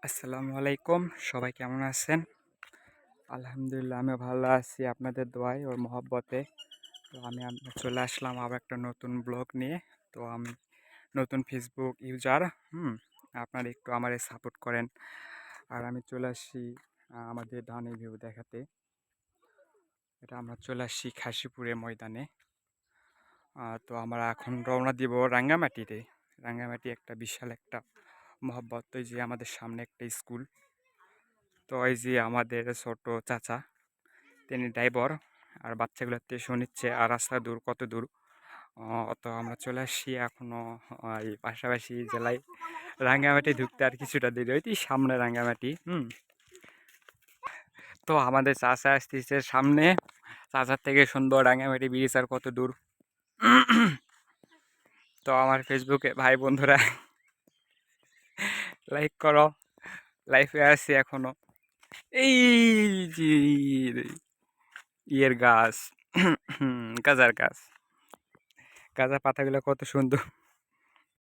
আসসালামু আলাইকুম। সবাই কেমন আছেন? আলহামদুলিল্লাহ আমিও ভালো আছি আপনাদের দোয়ায় ওর মহব্বতে। তো আমি চলে আসলাম আবার একটা নতুন ব্লগ নিয়ে। তো আমি নতুন ফেসবুক ইউজার। হুম? আপনারা একটু আমারে সাপোর্ট করেন। আর আমি চলে আসছি আমাদের ধানের ভিউ দেখাতে। এটা আমরা চলে আসছি খাসিপুরের ময়দানে। তো আমরা এখন রওনা দিব রাঙ্গামাটিতে। রাঙ্গামাটি একটা বিশাল একটা মহব্বত। ওই যে আমাদের সামনে একটা স্কুল। তো এই যে আমাদের ছোট চাচা, তিনি ড্রাইভার আর বাচ্চাগুলো টিউশন নিচ্ছে। আর রাস্তা দূর, কত দূর। তো আমরা চলে আসছি এখনো এই পাশাপাশি জেলায় রাঙ্গামাটি ঢুকতে আর কিছুটা দেরি, ওই সামনে রাঙ্গামাটি। তো আমাদের চাচা আসতেছে সামনে। চাচার থেকে সুন্দর রাঙ্গামাটি ব্রিজ আর কত দূর। তো আমার ফেসবুকে ভাই বন্ধুরা লাইক করো। লাইফে আছি এখনো। এই যে ইয়ের গাছ, গাজার গাছ, গাজার পাতাগুলো কত সুন্দর।